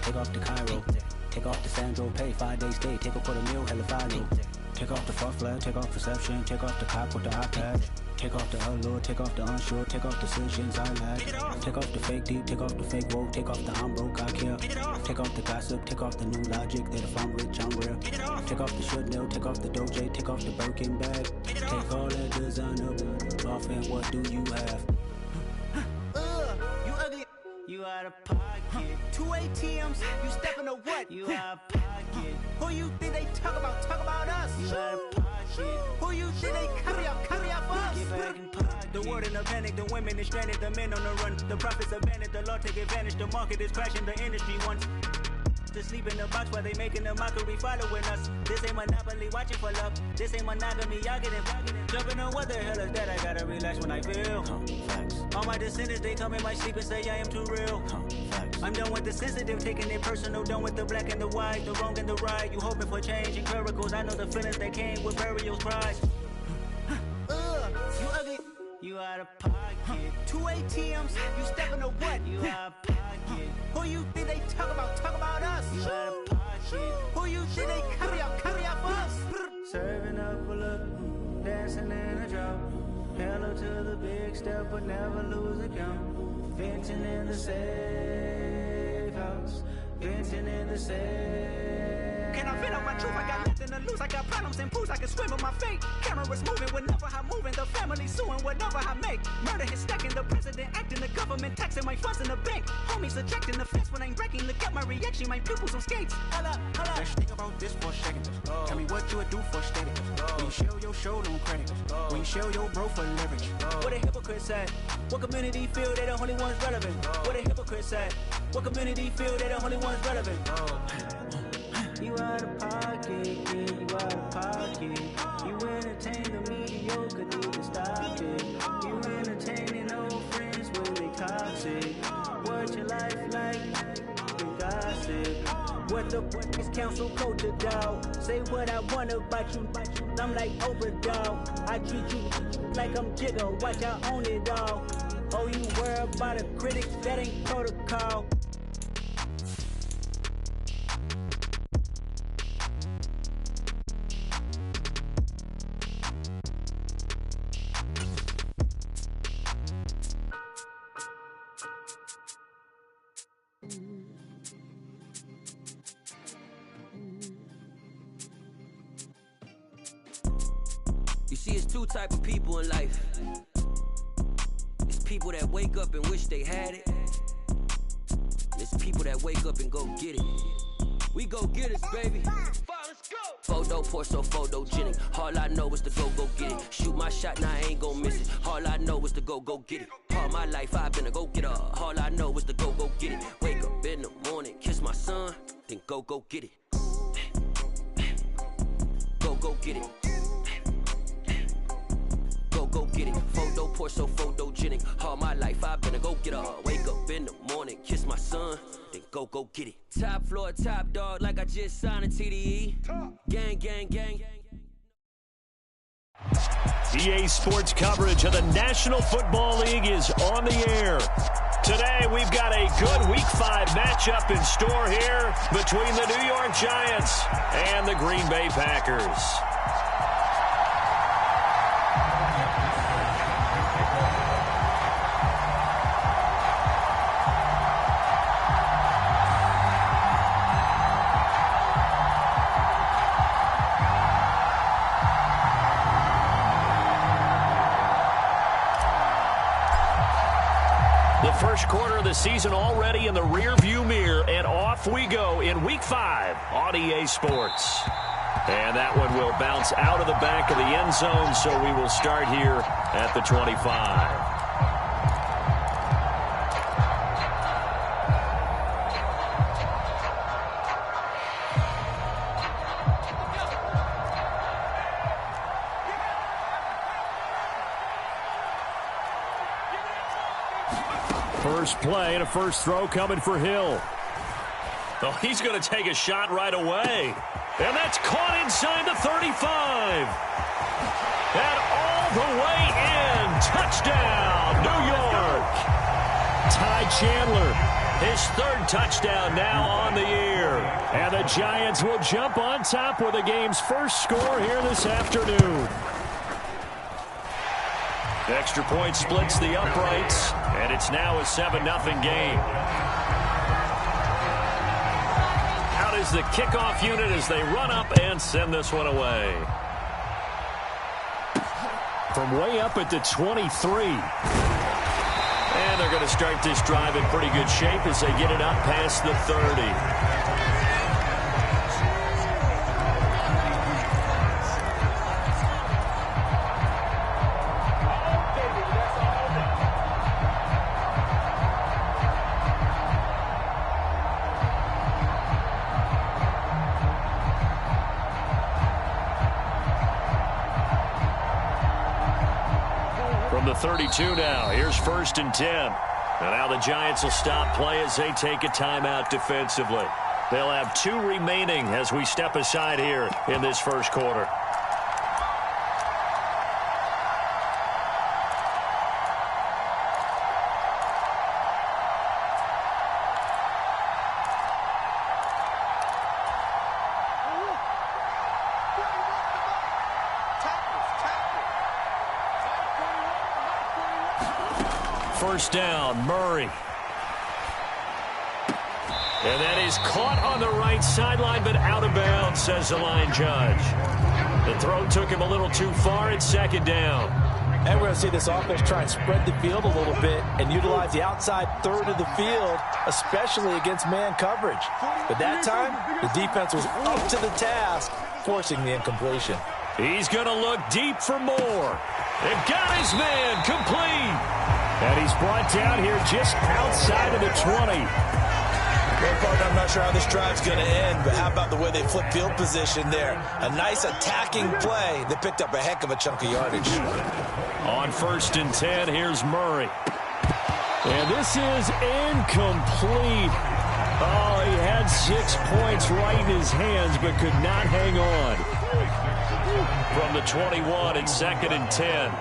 take off to Cairo. Take off to Sandro, pay 5 days stay, take a $250,000, hella follow. Take off the far flag, take off perception, take off the cop with the iPad. Take off the allure, take off the unsure, take off decisions I lack. Take off the fake deep, take off the fake woke, take off the I'm broke, I care. Take off the gossip, take off the new logic that if I'm rich, I'm real. Take off the should know, take off the Doja, take off the Birkin bag. Take all that designer off and what do you have? You ugly. You out of pocket. 2 ATMs, you stepping to what? You out of pocket. Who you think they talk about? Talk about us. You out of pocket. Who you think they carry out for us? Get back in pocket. The world in a panic, the women is stranded, the men on the run. The profits abandoned, the law take advantage. The market is crashing, the industry wants to sleep in the box while they making a mockery following us. This ain't Monopoly, watching for love. This ain't monogamy, y'all getting jumping on what the hell is that? I gotta relax when I feel. All my descendants, they come in my sleep and say I am too real. I'm done with the sensitive, taking it personal. Done with the black and the white, the wrong and the right. You hoping for change and miracles. I know the feelings that came with burials, cries. You ugly. You out of pocket. 2 ATMs, you stepping to what? You out of pocket. Who you think they talk about? Talk about us. You out of pocket. Who you think they carry out for us? Serving up a look, dancing in a drop. Hello to the big step, but never lose a count. Venting in the safe house. Venting in the safe. Can I vent out my truth? I got nothing to lose. I got problems and booze. I can swim with my fate. Cameras moving whenever I'm moving. The family suing whatever I make. Murder is stacking. The president acting. The government taxing my funds in the bank. Homies ejecting the fence when I'm breaking. Look at my reaction. My pupils on skates. Hold up. Let's think about this for a second. Tell me what you would do for steady. When you show your show, no credit. When you show your bro for leverage. What a hypocrite said. What community feel they the only ones relevant? What a hypocrite said. What community feel they the only ones relevant? You out of pocket, yeah, you out of pocket. You entertain the mediocre, need to stop it. You entertaining old friends when they toxic. What your life like? You gossip. What the fuck is council culture, dog? Say what I want about you. I'm like Oprah, dog. I treat you like I'm Jigga. Watch I own it all. Oh, you worry about a critic, that ain't protocol. You see, it's two type of people in life. It's people that wake up and wish they had it. It's people that wake up and go get it. We go get it, baby. Photo, Porsche, photogenic. All I know is to go get it. Shoot my shot, now I ain't gon' miss it. All I know is to go get it. All my life I've been a go-getter. All I know is to go get it. Wake up in the morning, kiss my son, then go get it. Go get it. Go get it. Photo, Porsche, photogenic. All my life I've been a go-getter. Wake up in the morning, kiss my son, then go get it. Top floor, top dog, like I just signed a TDE. Gang, gang, gang. EA Sports coverage of the National Football League is on the air. Today, we've got a good Week 5 matchup in store here between the New York Giants and the Green Bay Packers. First quarter of the season already in the rear-view mirror, and off we go in Week 5 on EA Sports. And that one will bounce out of the back of the end zone, so we will start here at the 25. First play and a first throw coming for Hill. Oh, he's going to take a shot right away. And that's caught inside the 35. And all the way in. Touchdown, New York. Ty Chandler, his third touchdown now on the the Giants will jump on top with the game's first score here this afternoon. The extra point splits the uprights, and it's now a 7-0 game. Out is the kickoff unit as they run up and send this one away. From way up at the 23. And they're going to start this drive in pretty good shape as they get it up past the 30. From the 32 now, here's 1st and 10. And now the Giants will stop play as they take a timeout defensively. They'll have 2 remaining as we step aside here in this first quarter. First down, Murray. And that is caught on the right sideline, but out of bounds, says the line judge. The throw took him a little too far. It's 2nd down. And we're going to see this offense try and spread the field a little bit and utilize the outside third of the field, especially against man coverage. But that time, the defense was up to the task, forcing the incompletion. He's going to look deep for more. They've got his man complete. And he's brought down here just outside of the 20. Well, partner, I'm not sure how this drive's going to end, but how about the way they flip field position there? A nice attacking play that picked up a heck of a chunk of yardage. On 1st and 10, here's Murray. And this is incomplete. Oh, he had 6 points right in his hands, but could not hang on. From the 21, it's 2nd and 10.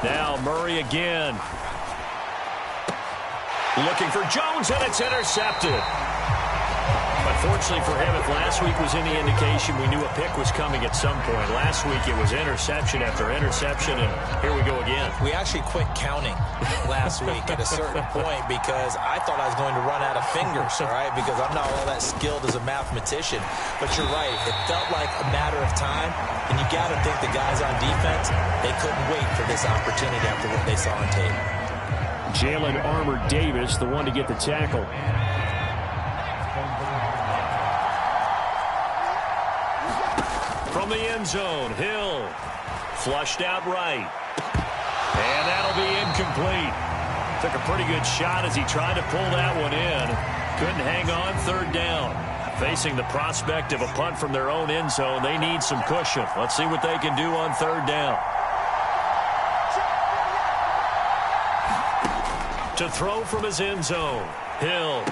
Now Murray again. Looking for Jones, and it's intercepted. Unfortunately for him, if last week was any indication, we knew a pick was coming at some point. Last week it was interception after interception, and here we go again. We actually quit counting last week at a certain point because I thought I was going to run out of fingers, all right, because I'm not all that skilled as a mathematician. But you're right. It felt like a matter of time, and you got to think the guys on defense, they couldn't wait for this opportunity after what they saw on tape. Jalen Armour-Davis, the one to get the tackle. From the end zone, Hill flushed out right. And that'll be incomplete. Took a pretty good shot as he tried to pull that one in. Couldn't hang on. 3rd down. Facing the prospect of a punt from their own end zone, they need some cushion. Let's see what they can do on 3rd down. To throw from his end zone, Hill.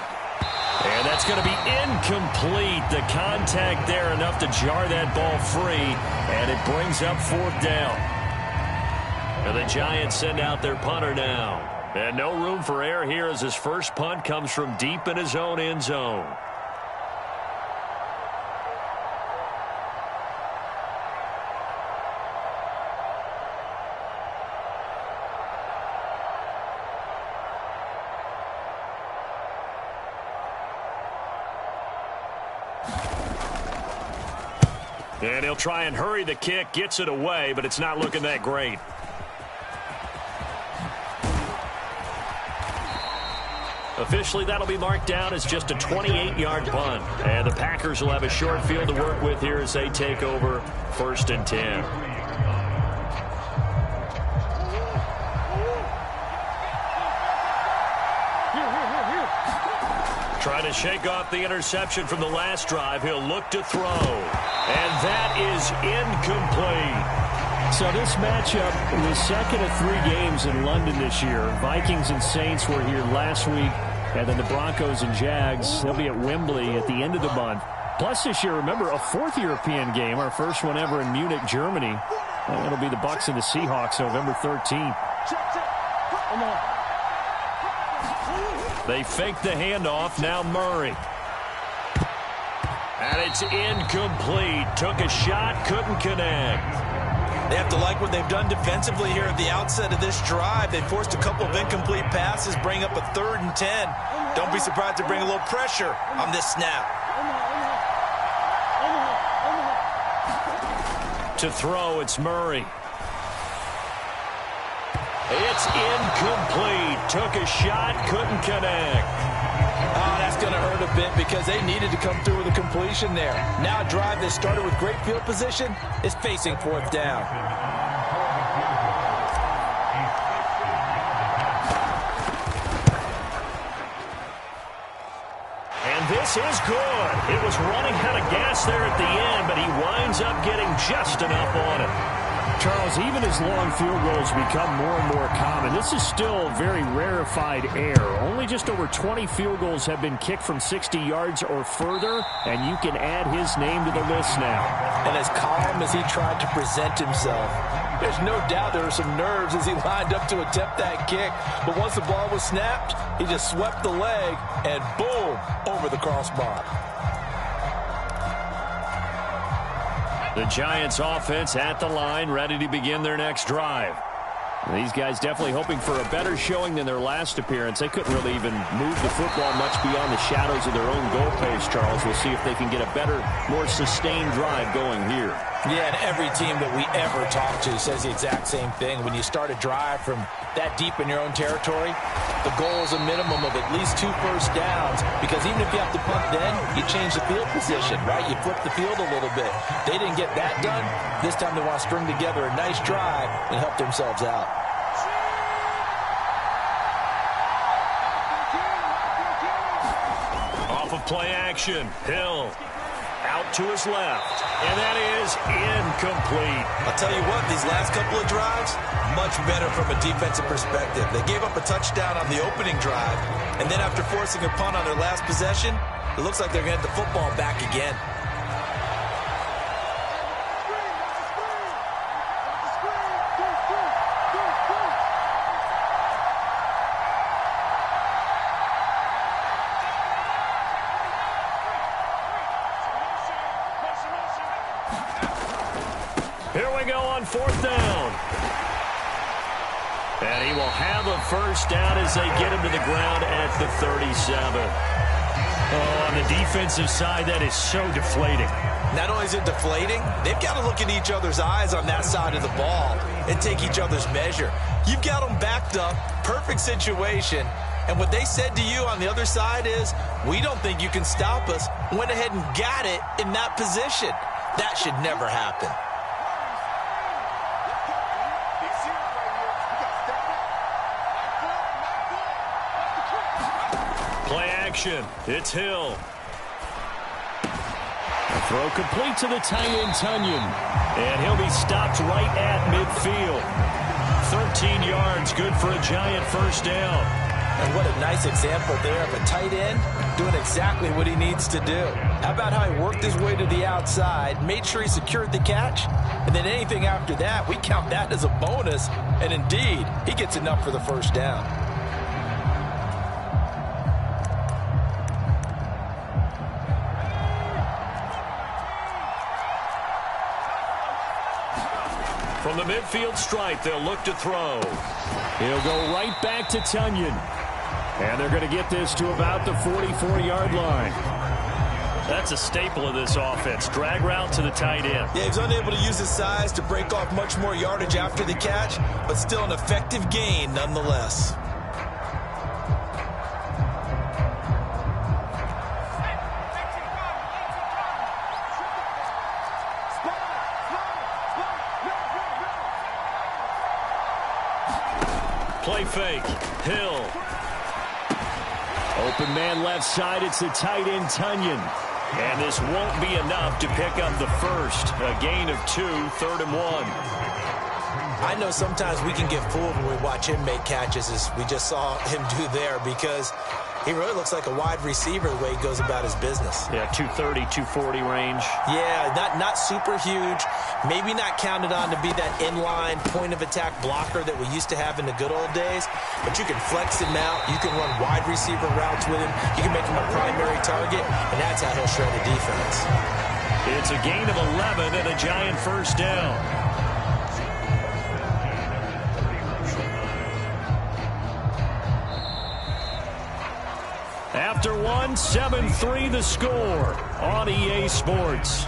And that's going to be incomplete. The contact there enough to jar that ball free, and it brings up 4th down. And the Giants send out their punter now. And no room for error here as his first punt comes from deep in his own end zone. And he'll try and hurry the kick, gets it away, but it's not looking that great. Officially, that'll be marked down as just a 28-yard punt. And the Packers will have a short field to work with here as they take over 1st and 10. Trying to shake off the interception from the last drive. He'll look to throw. And that is incomplete. So this matchup, the second of 3 games in London this year. Vikings and Saints were here last week. And then the Broncos and Jags, they'll be at Wembley at the end of the month. Plus this year, remember, a 4th European game, our first one ever in Munich, Germany. And it'll be the Bucs and the Seahawks November 13th. They fake the handoff. Now Murray. And it's incomplete. Took a shot, couldn't connect. They have to like what they've done defensively here at the outset of this drive. They forced a couple of incomplete passes, bring up a 3rd and 10. Don't be surprised to bring a little pressure on this snap. To throw, it's Murray. It's incomplete. Took a shot, couldn't connect. Oh, that's going to hurt a bit because they needed to come through with a completion there. Now a drive that started with great field position is facing 4th down. And this is good. It was running out of gas there at the end, but he winds up getting just enough on it. Charles, even as long field goals become more and more common, this is still very rarefied air. Only just over 20 field goals have been kicked from 60 yards or further, and you can add his name to the list now. And as calm as he tried to present himself, there's no doubt there were some nerves as he lined up to attempt that kick. But once the ball was snapped, he just swept the leg and boom, over the crossbar. The Giants offense at the line, ready to begin their next drive. These guys definitely hoping for a better showing than their last appearance. They couldn't really even move the football much beyond the shadows of their own goalpost, Charles. We'll see if they can get a better, more sustained drive going here. Yeah, and every team that we ever talk to says the exact same thing. When you start a drive from that deep in your own territory, the goal is a minimum of at least 2 first downs, because even if you have to punt then, you change the field position, right? You flip the field a little bit. They didn't get that done. This time they want to string together a nice drive and help themselves out. Off of play action, Hill. Out to his left, and that is incomplete. I'll tell you what, these last couple of drives, much better from a defensive perspective. They gave up a touchdown on the opening drive, and then after forcing a punt on their last possession, it looks like they're going to get the football back again. Here we go on 4th down. And he will have a first down as they get him to the ground at the 37. Oh, on the defensive side, that is so deflating. Not only is it deflating, they've got to look in each other's eyes on that side of the ball and take each other's measure. You've got them backed up, perfect situation, and what they said to you on the other side is, we don't think you can stop us. Went ahead and got it in that position. That should never happen. Play action. It's Hill. A throw complete to the tight end, Tonyan. And he'll be stopped right at midfield. 13 yards, good for a Giant first down. And what a nice example there of a tight end doing exactly what he needs to do. How about how he worked his way to the outside, made sure he secured the catch, and then anything after that, we count that as a bonus. And indeed, he gets enough for the first down. From the midfield stripe, they'll look to throw. He'll go right back to Tonyan. And they're going to get this to about the 44-yard line. That's a staple of this offense. Drag route to the tight end. Yeah, he's unable to use his size to break off much more yardage after the catch, but still an effective gain nonetheless. Play fake. Hill. Open man left side. It's the tight end, Tonyan. And this won't be enough to pick up the first. A gain of 2, 3rd and 1. I know sometimes we can get fooled when we watch him make catches, as we just saw him do there, because He really looks like a wide receiver the way he goes about his business. Yeah, 230, 240 range. Yeah, not super huge. Maybe not counted on to be that inline point-of-attack blocker that we used to have in the good old days. But you can flex him out. You can run wide receiver routes with him. You can make him a primary target, and that's how he'll shred a defense. It's a gain of 11 and a Giant first down. After one, 7-3 the score on EA Sports.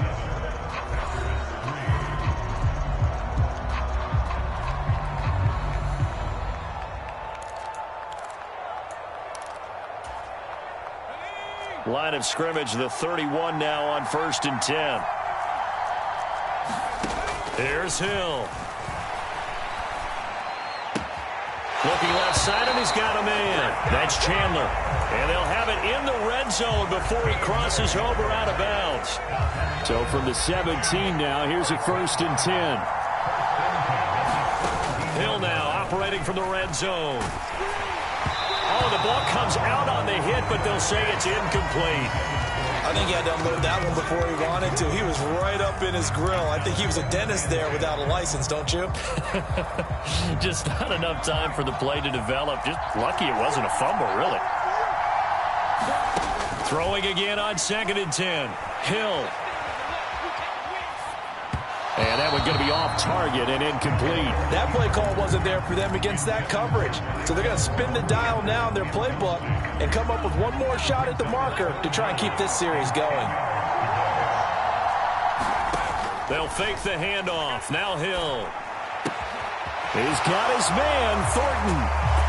Line of scrimmage, the 31 now on 1st and 10. Here's Hill. Looking left side, and he's got a man. That's Chandler. And they'll have it in the red zone before he crosses over out of bounds. So from the 17 now, here's a 1st and 10. Hill now operating from the red zone. Oh, the ball comes out on the hit, but they'll say it's incomplete. I think he had to unload that one before he wanted to. He was right up in his grill. I think he was a dentist there without a license, don't you? Just not enough time for the play to develop. Just lucky it wasn't a fumble, really. Throwing again on 2nd and 10. Hill. And that one's going to be off target and incomplete. That play call wasn't there for them against that coverage. So they're going to spin the dial now in their playbook and come up with one more shot at the marker to try and keep this series going. They'll fake the handoff. Now Hill. He's got his man, Thornton.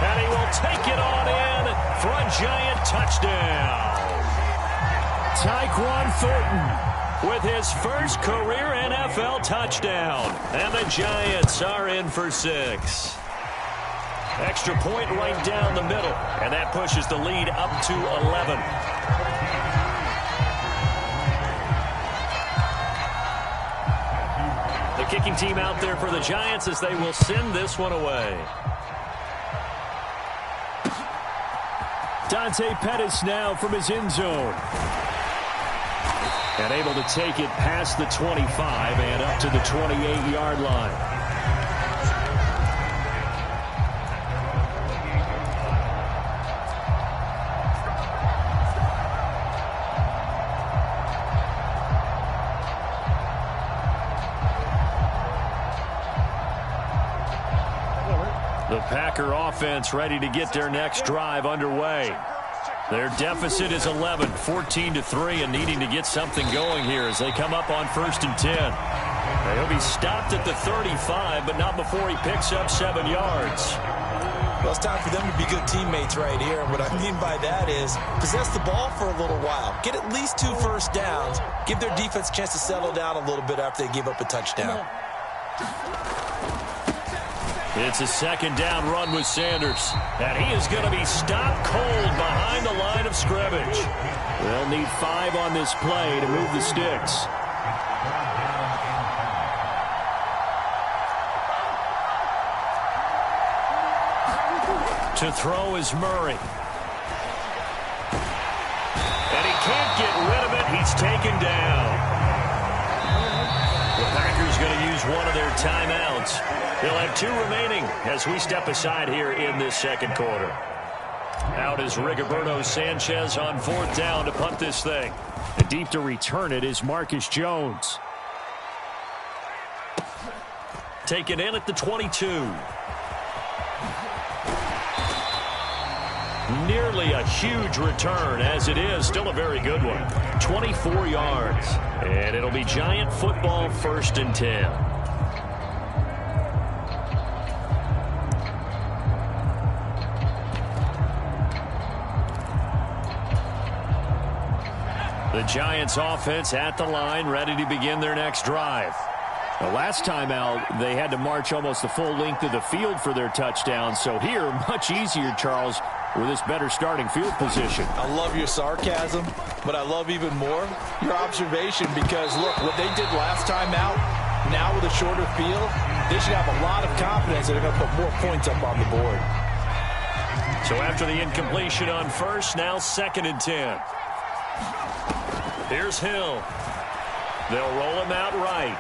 And he will take it on in for a Giant touchdown. Tyquan Thornton with his first career NFL touchdown. And the Giants are in for 6. Extra point right down the middle. And that pushes the lead up to 11. The kicking team out there for the Giants as they will send this one away. Dante Pettis now from his end zone. And able to take it past the 25 and up to the 28-yard line. The Packer offense ready to get their next drive underway. Their deficit is 11, 14-3, and needing to get something going here as they come up on 1st and 10. He'll be stopped at the 35, but not before he picks up 7 yards. Well, it's time for them to be good teammates right here. And what I mean by that is possess the ball for a little while. Get at least 2 first downs. Give their defense a chance to settle down a little bit after they give up a touchdown. It's a 2nd down run with Sanders. And he is going to be stopped cold behind the line of scrimmage. They'll need 5 on this play to move the sticks. To throw is Murray. And he can't get rid of it. He's taken down. The Packers going to use one of their timeouts. They'll have 2 remaining as we step aside here in this 2nd quarter. Out is Rigoberto Sanchez on 4th down to punt this thing. And deep to return it is Marcus Jones. Taken in at the 22. Nearly a huge return, as it is still a very good one. 24 yards. And it'll be Giant football 1st and 10. The Giants offense at the line, ready to begin their next drive. The last time out, they had to march almost the full length of the field for their touchdown. So here, much easier, Charles, with this better starting field position. I love your sarcasm, but I love even more your observation because, look, what they did last time out, now with a shorter field, they should have a lot of confidence that they're going to put more points up on the board. So after the incompletion on first, now 2nd and 10. Here's Hill. They'll roll him out right.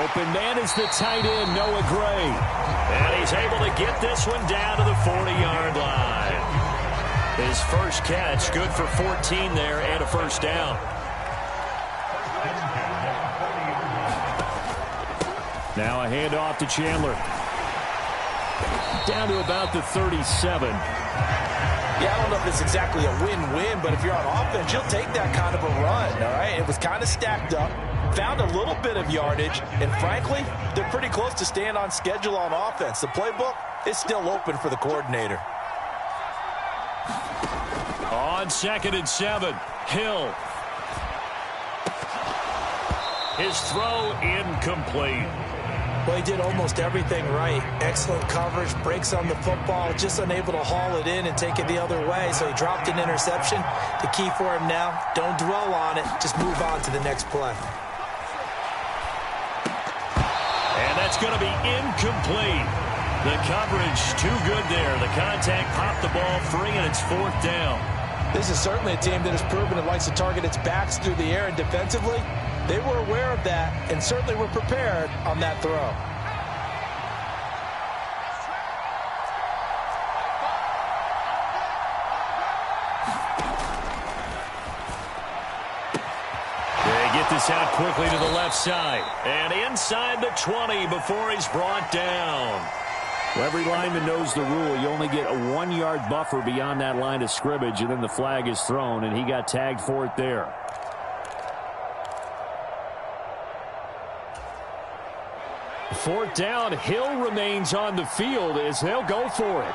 Open man is the tight end, Noah Gray. And he's able to get this one down to the 40-yard line. His first catch, good for 14 there and a first down. Now a handoff to Chandler. Down to about the 37. Yeah, I don't know if it's exactly a win-win, but if you're on offense, you'll take that kind of a run, all right? It was kind of stacked up, found a little bit of yardage, and frankly, they're pretty close to staying on schedule on offense. The playbook is still open for the coordinator. On 2nd and 7, Hill. His throw incomplete. Well, he did almost everything right. Excellent coverage, breaks on the football, just unable to haul it in and take it the other way, so he dropped an interception. The key for him now, don't dwell on it, just move on to the next play. And that's going to be incomplete. The coverage too good there. The contact popped the ball free, and it's 4th down. This is certainly a team that has proven it likes to target its backs through the air, and defensively, they were aware of that and certainly were prepared on that throw. They get this out quickly to the left side. And inside the 20 before he's brought down. Well, every lineman knows the rule. You only get a 1-yard buffer beyond that line of scrimmage, and then the flag is thrown, and he got tagged for it there. Fourth down, Hill remains on the field as they'll go for it.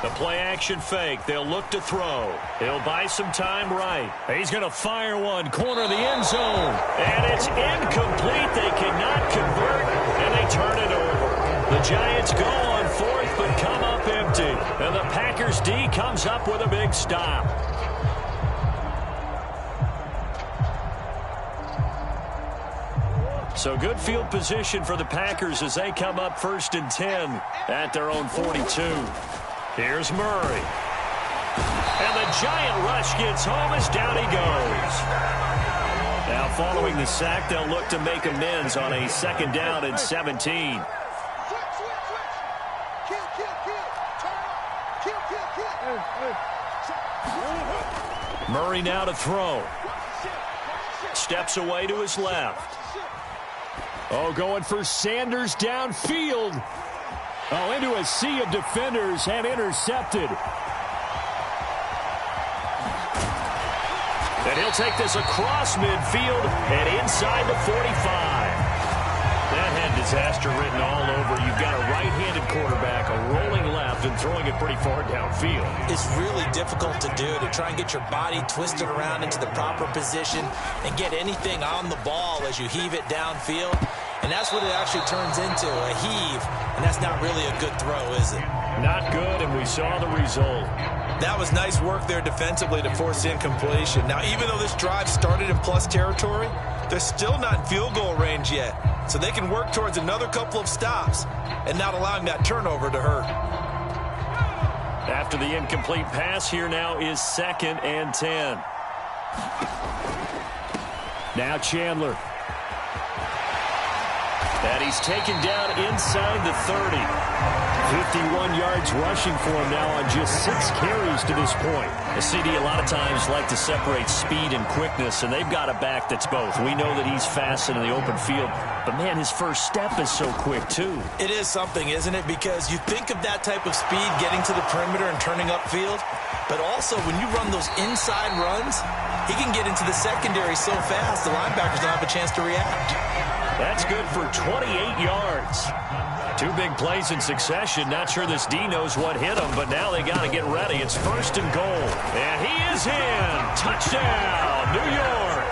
The play-action fake. They'll look to throw. He'll buy some time right. He's going to fire one, corner of the end zone. And it's incomplete. They cannot convert, and they turn it over. The Giants go on 4th, but come up empty. And the Packers D comes up with a big stop. So good field position for the Packers as they come up 1st and 10 at their own 42. Here's Murray. And the giant rush gets home as down he goes. Now following the sack, they'll look to make amends on a 2nd down and 17. Murray now to throw. Steps away to his left. Oh, going for Sanders downfield. Oh, into a sea of defenders and intercepted. And he'll take this across midfield and inside the 45. That had disaster written all over. You've got a right-handed quarterback, a rolling left, and throwing it pretty far downfield. It's really difficult to do, to try and get your body twisted around into the proper position and get anything on the ball as you heave it downfield. And that's what it actually turns into, a heave. And that's not really a good throw, is it? Not good, and we saw the result. That was nice work there defensively to force incompletion. Now, even though this drive started in plus territory, they're still not in field goal range yet. So they can work towards another couple of stops and not allowing that turnover to hurt. After the incomplete pass, here now is 2nd and 10. Now Chandler. And he's taken down inside the 30. 51 yards rushing for him now on just 6 carries to this point. The CD a lot of times like to separate speed and quickness, and they've got a back that's both. We know that he's fast in the open field, but man, his first step is so quick too. It is something, isn't it? Because you think of that type of speed getting to the perimeter and turning upfield, but also when you run those inside runs, he can get into the secondary so fast the linebackers don't have a chance to react. That's good for 28 yards. 2 big plays in succession. Not sure this D knows what hit him, but now they got to get ready. It's 1st and goal. And he is in. Touchdown, New York.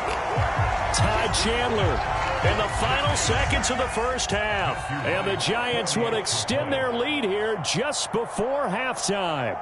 Ty Chandler In the final seconds of the first half. And the Giants would extend their lead here just before halftime.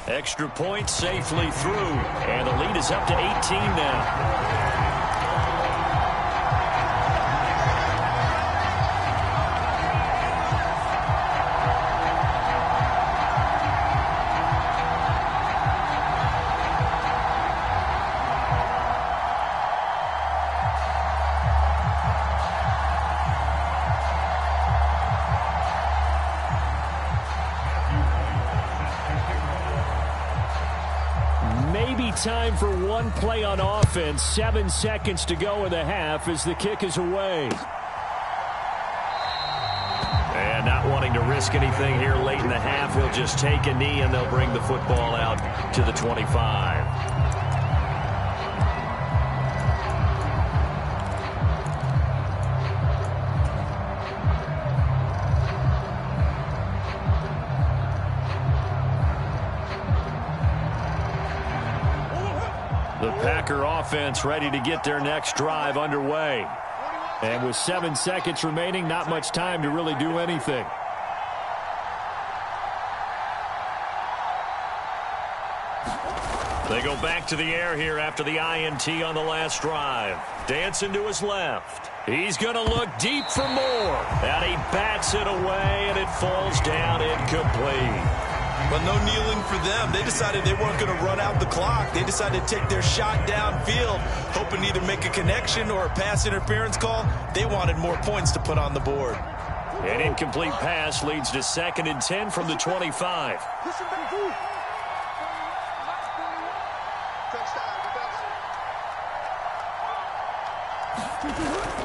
Extra point safely through, and the lead is up to 18 now. Time for one play on offense. 7 seconds to go in the half as the kick is away. And not wanting to risk anything here late in the half, he'll just take a knee and they'll bring the football out to the 25. The Packer offense ready to get their next drive underway. And with 7 seconds remaining, not much time to really do anything. They go back to the air here after the INT on the last drive. Dancing to his left. He's going to look deep for more. And he bats it away, and it falls down incomplete. But no kneeling for them. They decided they weren't going to run out the clock. They decided to take their shot downfield, hoping to either make a connection or a pass interference call. They wanted more points to put on the board. An incomplete pass leads to 2nd and 10 from the 25.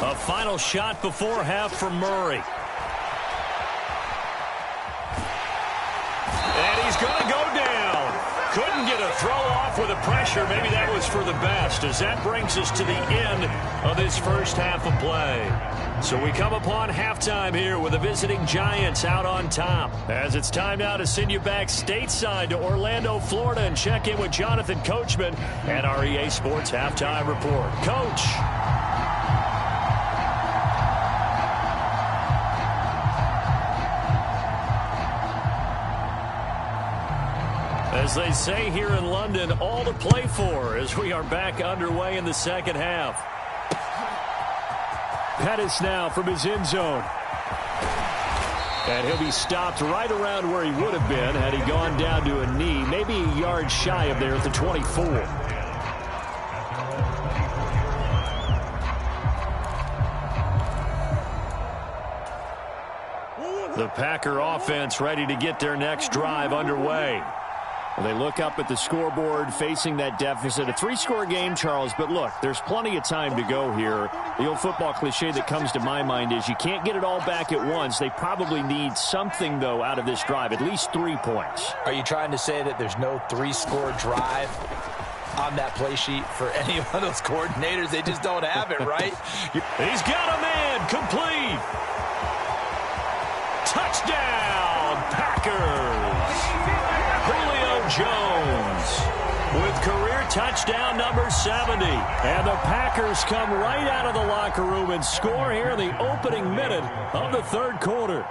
A final shot before half for Murray. And he's going to go down. Couldn't get a throw off with the pressure. Maybe that was for the best, as that brings us to the end of this first half of play. So we come upon halftime here with the visiting Giants out on top. As it's time now to send you back stateside to Orlando, Florida, and check in with Jonathan Coachman and our EA Sports Halftime Report. Coach. As they say here in London, all to play for as we are back underway in the second half. Pettis now from his end zone. And he'll be stopped right around where he would have been had he gone down to a knee, maybe a yard shy of there at the 24. The Packer offense ready to get their next drive underway. They look up at the scoreboard facing that deficit. A 3-score game, Charles, but look, there's plenty of time to go here. The old football cliche that comes to my mind is you can't get it all back at once. They probably need something, though, out of this drive, at least 3 points. Are you trying to say that there's no 3-score drive on that play sheet for any of those coordinators? They just don't have it, right? He's got a man, complete. Touchdown, Packers. Julio Jones with career touchdown number 70. And the Packers come right out of the locker room and score here in the opening minute of the third quarter.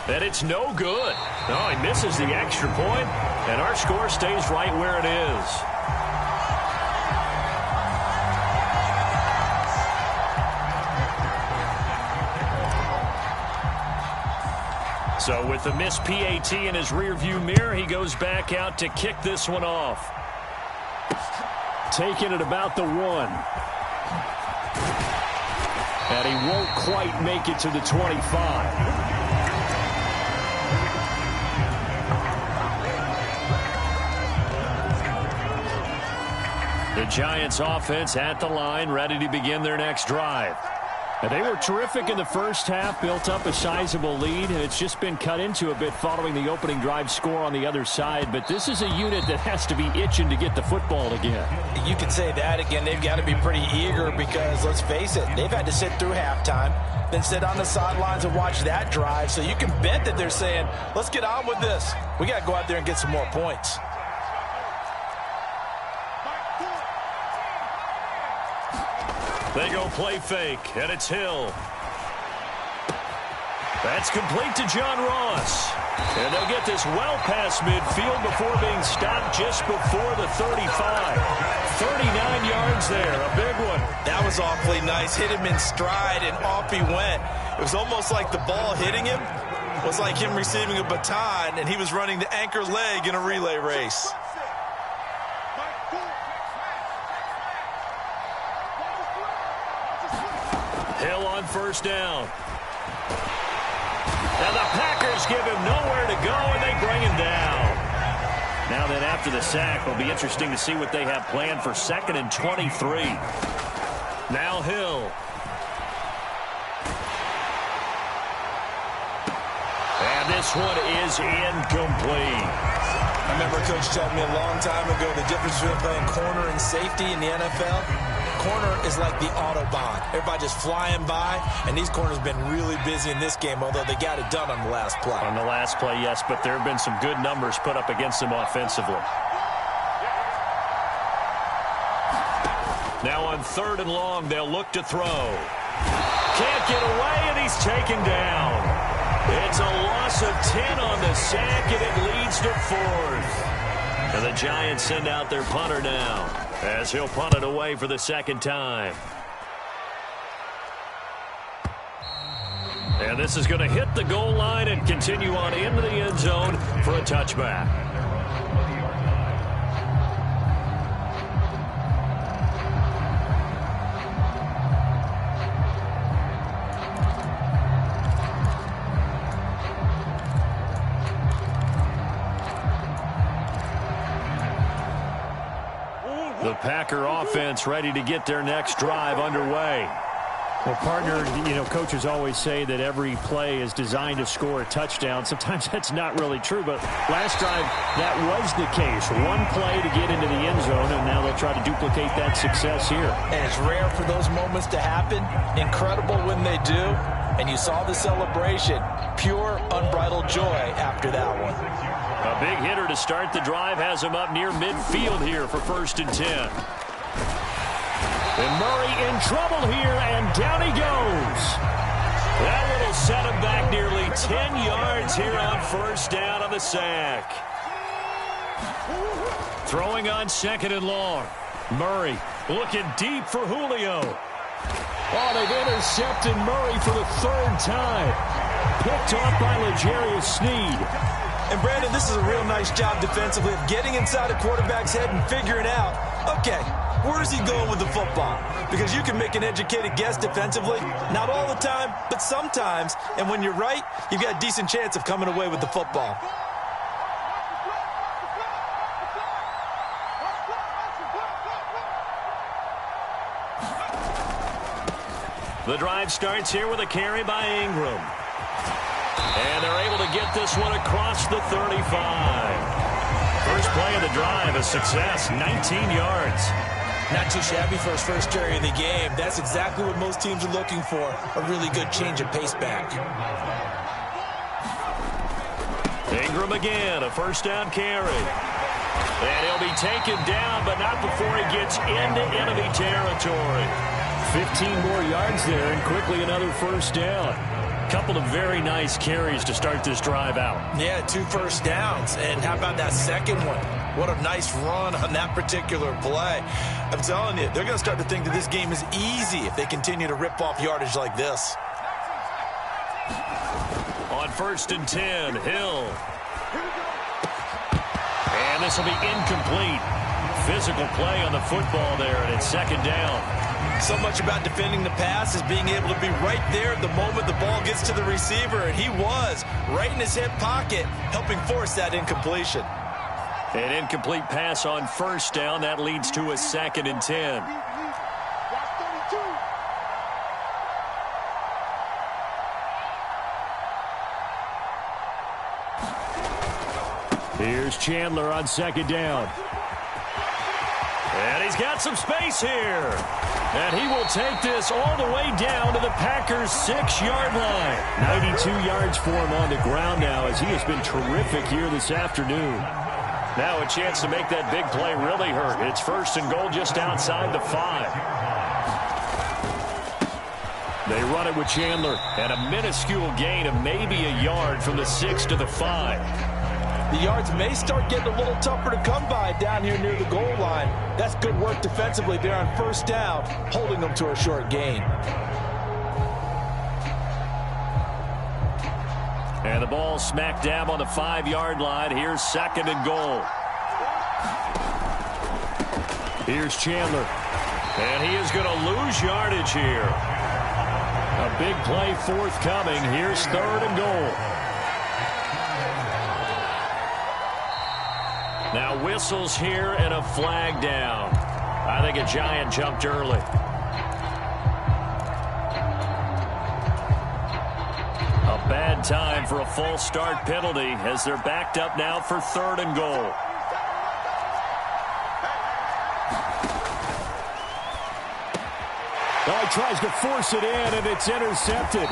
And it's no good. No, he misses the extra point, and our score stays right where it is. So with the missed PAT in his rearview mirror, he goes back out to kick this one off. Taking it about the 1. And he won't quite make it to the 25. The Giants offense at the line, ready to begin their next drive. And they were terrific in the first half, built up a sizable lead, and it's just been cut into a bit following the opening drive score on the other side. But this is a unit that has to be itching to get the football again. You can say that again. They've got to be pretty eager because, let's face it, they've had to sit through halftime, then sit on the sidelines and watch that drive. So you can bet that they're saying, let's get on with this. We got to go out there and get some more points. They go play fake, and it's Hill. That's complete to John Ross. And they'll get this well past midfield before being stopped just before the 35. 39 yards there, a big one. That was awfully nice. Hit him in stride, and off he went. It was almost like the ball hitting him was like him receiving a baton, and he was running the anchor leg in a relay race. Hill on first down. And the Packers give him nowhere to go, and they bring him down. Now then, after the sack, it'll be interesting to see what they have planned for 2nd and 23. Now Hill. And this one is incomplete. I remember Coach telling me a long time ago the difference between playing corner and safety in the NFL. Corner is like the Autobahn. Everybody just flying by, and these corners have been really busy in this game, although they got it done on the last play. On the last play, yes, but there have been some good numbers put up against them offensively. Now on 3rd and long, they'll look to throw. Can't get away, and he's taken down. It's a loss of 10 on the sack, and it leads to 4th. And the Giants send out their punter now, as he'll punt it away for the 2nd time. And this is going to hit the goal line and continue on into the end zone for a touchback. The Packer offense ready to get their next drive underway. Well, partner, coaches always say that every play is designed to score a touchdown. Sometimes that's not really true, but last drive, that was the case. One play to get into the end zone, and now they'll try to duplicate that success here. And it's rare for those moments to happen. Incredible when they do. And you saw the celebration. Pure, unbridled joy after that one. A big hitter to start the drive has him up near midfield here for 1st and 10. And Murray in trouble here, and down he goes. That will set him back nearly 10 yards here on 1st down on the sack. Throwing on 2nd and long. Murray looking deep for Julio. Oh, they've intercepted Murray for the 3rd time. Picked off by L'Jarius Sneed. And, Brandon, this is a real nice job defensively of getting inside a quarterback's head and figuring out, okay, where is he going with the football? Because you can make an educated guess defensively, not all the time, but sometimes. And when you're right, you've got a decent chance of coming away with the football. The drive starts here with a carry by Ingram. And they're able to get this one across the 35. First play of the drive, a success, 19 yards. Not too shabby for his first carry of the game. That's exactly what most teams are looking for, a really good change of pace back. Ingram again, a 1st down carry. And he'll be taken down, but not before he gets into enemy territory. 15 more yards there, and quickly another 1st down. Couple of very nice carries to start this drive out. Yeah, 2 first downs. And how about that second one? What a nice run on that particular play. I'm telling you, they're going to start to think that this game is easy if they continue to rip off yardage like this. On 1st and 10, Hill. And this will be incomplete. Physical play on the football there, and it's 2nd down. So much about defending the pass is being able to be right there at the moment the ball gets to the receiver, and he was right in his hip pocket, helping force that incompletion. An incomplete pass on 1st down. That leads to a 2nd and 10. Here's Chandler on second down. And he's got some space here. And he will take this all the way down to the Packers' 6-yard line. 92 yards for him on the ground now as he has been terrific here this afternoon. Now a chance to make that big play really hurt. It's 1st and goal just outside the 5. They run it with Chandler, and a minuscule gain of maybe a yard from the 6 to the 5. The yards may start getting a little tougher to come by down here near the goal line. That's good work defensively there on 1st down, holding them to a short gain. And the ball smack dab on the 5-yard line. Here's 2nd and goal. Here's Chandler. And he is going to lose yardage here. A big play forthcoming. Here's 3rd and goal. Now whistles here and a flag down. I think a Giant jumped early. A bad time for a false start penalty as they're backed up now for 3rd and goal. Well, he tries to force it in, and it's intercepted.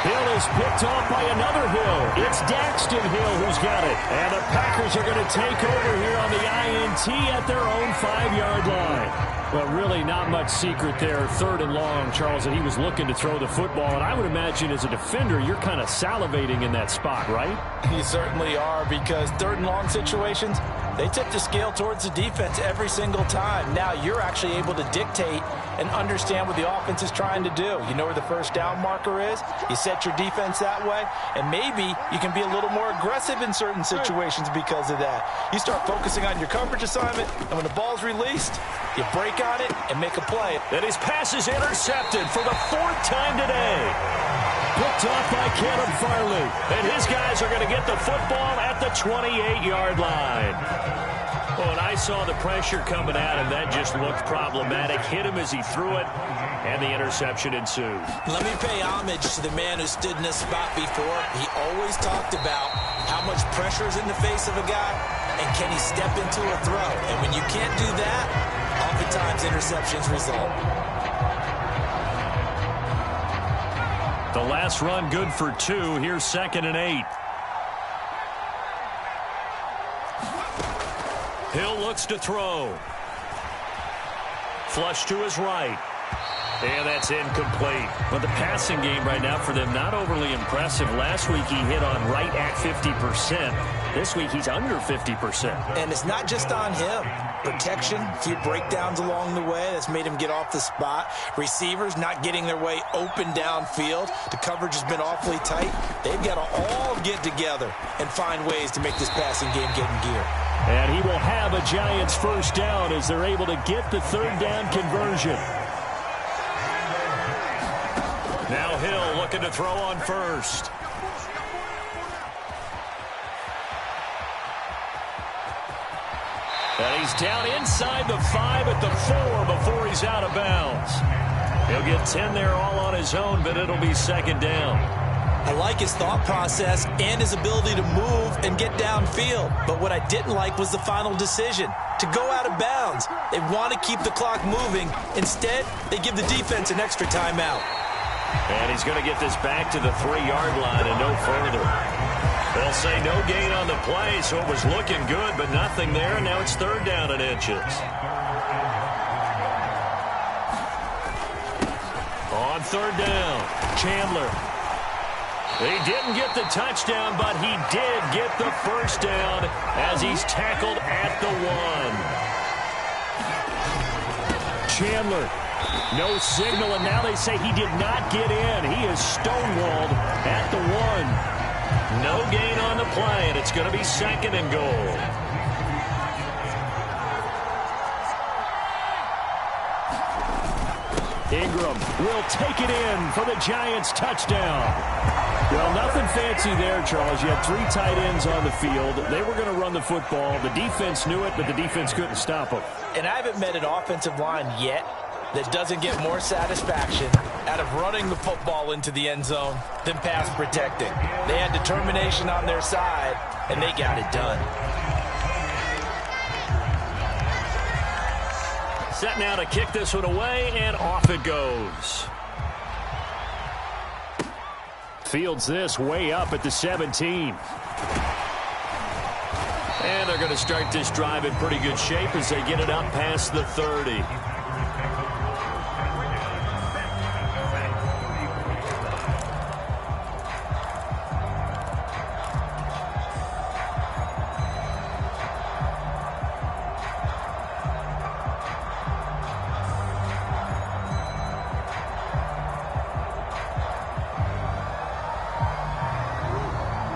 Hill is picked off by another Hill. It's Daxton Hill who's got it. And the Packers are going to take over here on the INT at their own 5-yard line. Well, really not much secret there. 3rd and long, Charles, and he was looking to throw the football. And I would imagine as a defender, you're kind of salivating in that spot, right? You certainly are, because 3rd and long situations, they tip the scale towards the defense every single time. Now you're actually able to dictate and understand what the offense is trying to do. You know where the 1st down marker is. You set your defense that way, and maybe you can be a little more aggressive in certain situations because of that. You start focusing on your coverage assignment, and when the ball's released, you break on it and make a play. And his pass is intercepted for the 4th time today. Picked off by Caleb Farley. And his guys are going to get the football at the 28-yard line. Well, when I saw the pressure coming at him, that just looked problematic. Hit him as he threw it, and the interception ensued. Let me pay homage to the man who stood in this spot before. He always talked about how much pressure is in the face of a guy, and can he step into a throw. And when you can't do that, oftentimes interceptions result. The last run good for 2. Here's 2nd and 8. Hill looks to throw. Flush to his right. And that's incomplete. But the passing game right now for them, not overly impressive. Last week he hit on right at 50%. This week he's under 50%. And it's not just on him. Protection, a few breakdowns along the way. That's made him get off the spot. Receivers not getting their way open downfield. The coverage has been awfully tight. They've got to all get together and find ways to make this passing game get in gear. And he will have a Giants 1st down as they're able to get the 3rd down conversion. Now Hill looking to throw on 1st. And he's down inside the 5 at the 4 before he's out of bounds. He'll get 10 there all on his own, but it'll be 2nd down. I like his thought process and his ability to move and get downfield. But what I didn't like was the final decision, to go out of bounds. They want to keep the clock moving. Instead, they give the defense an extra timeout. And he's going to get this back to the 3-yard line and no further. They'll say no gain on the play, so it was looking good, but nothing there, and now it's 3rd down and inches. On 3rd down, Chandler. He didn't get the touchdown, but he did get the 1st down as he's tackled at the 1. Chandler, no signal, and now they say he did not get in. He is stonewalled at the 1. No gain on the play, and it's going to be 2nd and goal. Ingram will take it in for the Giants touchdown. Well, nothing fancy there, Charles. You had 3 tight ends on the field. They were going to run the football. The defense knew it, but the defense couldn't stop them. And I haven't met an offensive line yet that doesn't get more satisfaction out of running the football into the end zone than pass protecting. They had determination on their side, and they got it done. Set now to kick this one away, and off it goes. Fields this way up at the 17. And they're going to start this drive in pretty good shape as they get it up past the 30.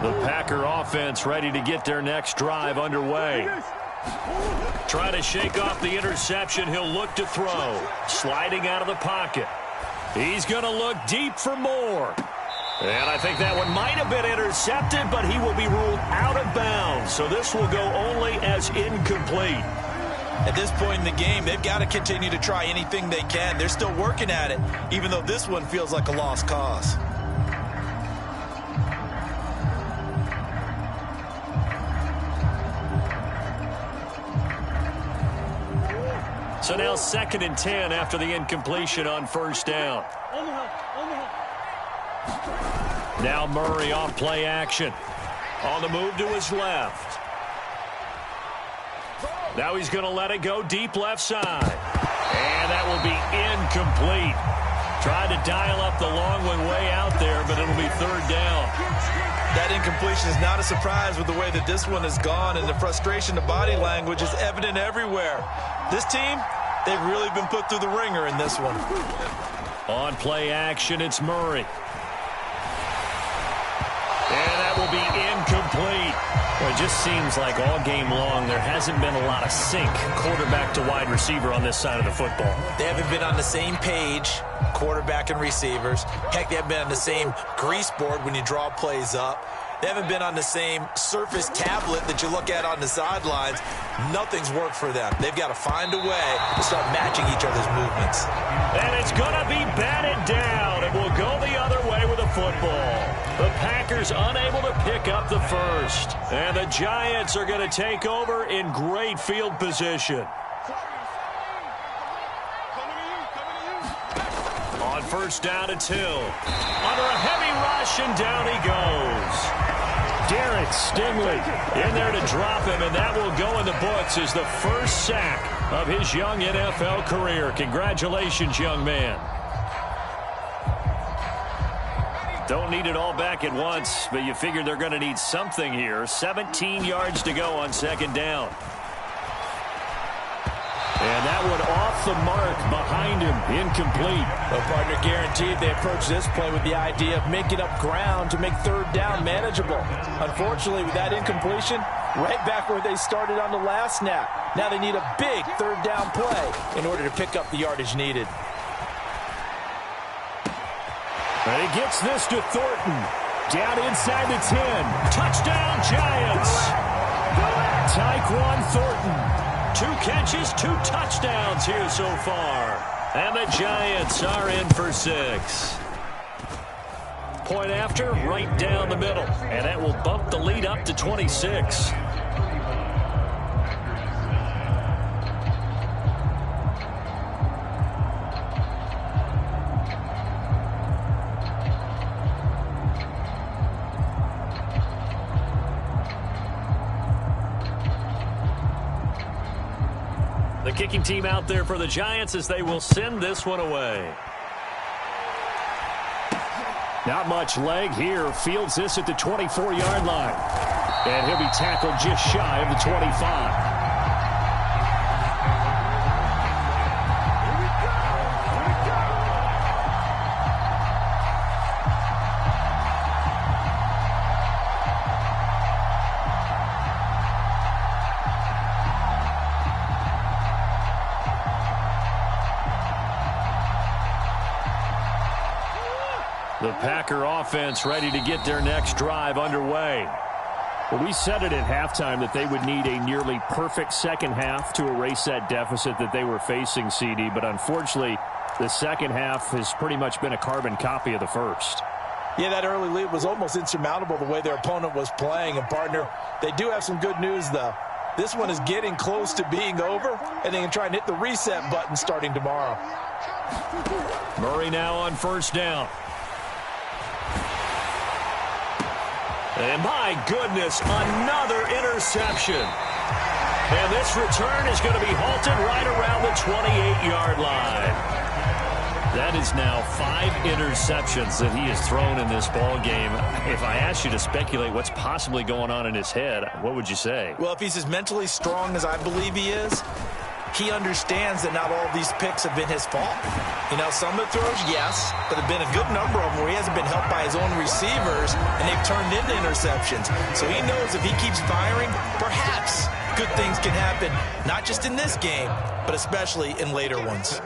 The Packer offense ready to get their next drive underway. Try to shake off the interception. He'll look to throw. Sliding out of the pocket. He's going to look deep for more. And I think that one might have been intercepted, but he will be ruled out of bounds. So this will go only as incomplete. At this point in the game, they've got to continue to try anything they can. They're still working at it, even though this one feels like a lost cause. So now 2nd and 10 after the incompletion on first down. Now Murray off play action. On the move to his left. Now he's going to let it go deep left side. And that will be incomplete. Tried to dial up the long one way out there, but it'll be 3rd down. That incompletion is not a surprise with the way that this one has gone, and the frustration, the body language is evident everywhere. This team, they've really been put through the ringer in this one. On play action, it's Murray. And that will be incomplete. Well, it just seems like all game long there hasn't been a lot of sync quarterback to wide receiver on this side of the football. They haven't been on the same page, quarterback and receivers. Heck, they haven't been on the same grease board when you draw plays up. They haven't been on the same surface tablet that you look at on the sidelines. Nothing's worked for them. They've got to find a way to start matching each other's movements. And it's going to be batted down. It will go the other way with the football. The Packers unable to pick up the first. And the Giants are going to take over in great field position. On first down, it's Hill. Under a heavy rush, and down he goes. Derek Stingley in there to drop him, and that will go in the books as the first sack of his young NFL career. Congratulations, young man. Don't need it all back at once, but you figure they're going to need something here. 17 yards to go on 2nd down. And that one off the mark behind him, incomplete. Well, partner, guaranteed they approach this play with the idea of making up ground to make 3rd down manageable. Unfortunately, with that incompletion, right back where they started on the last snap. Now they need a big 3rd down play in order to pick up the yardage needed. And he gets this to Thornton. Down inside the 10. Touchdown, Giants. Tyquan Thornton. 2 catches, 2 touchdowns here so far. And the Giants are in for 6. Point after, right down the middle. And that will bump the lead up to 26. The kicking team out there for the Giants as they will send this one away. Not much leg here. Fields this at the 24-yard line. And he'll be tackled just shy of the 25. The Packer offense ready to get their next drive underway. Well, we said it at halftime that they would need a nearly perfect second half to erase that deficit that they were facing, CD. But unfortunately, the second half has pretty much been a carbon copy of the first. Yeah, that early lead was almost insurmountable the way their opponent was playing. And, partner, they do have some good news, though. This one is getting close to being over, and they can try and hit the reset button starting tomorrow. Murray now on first down. And my goodness, another interception. And this return is going to be halted right around the 28-yard line. That is now 5 interceptions that he has thrown in this ball game. If I asked you to speculate what's possibly going on in his head, what would you say? Well, if he's as mentally strong as I believe he is, he understands that not all these picks have been his fault. You know, some of the throws, yes, but there have been a good number of them where he hasn't been helped by his own receivers, and they've turned into interceptions. So he knows if he keeps firing, perhaps good things can happen, not just in this game, but especially in later ones.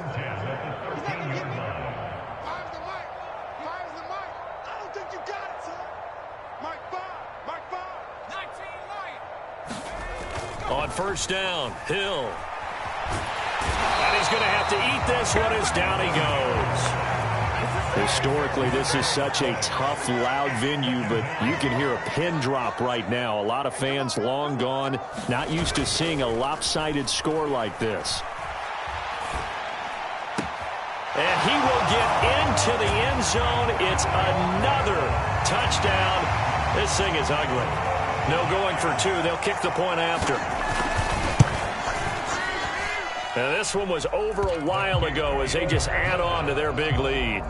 On first down, Hill. And he's going to have to eat this one as down he goes. Historically, this is such a tough, loud venue, but you can hear a pin drop right now. A lot of fans long gone, not used to seeing a lopsided score like this. And he will get into the end zone. It's another touchdown. This thing is ugly. No going for 2. They'll kick the point after. And this one was over a while ago as they just add on to their big lead.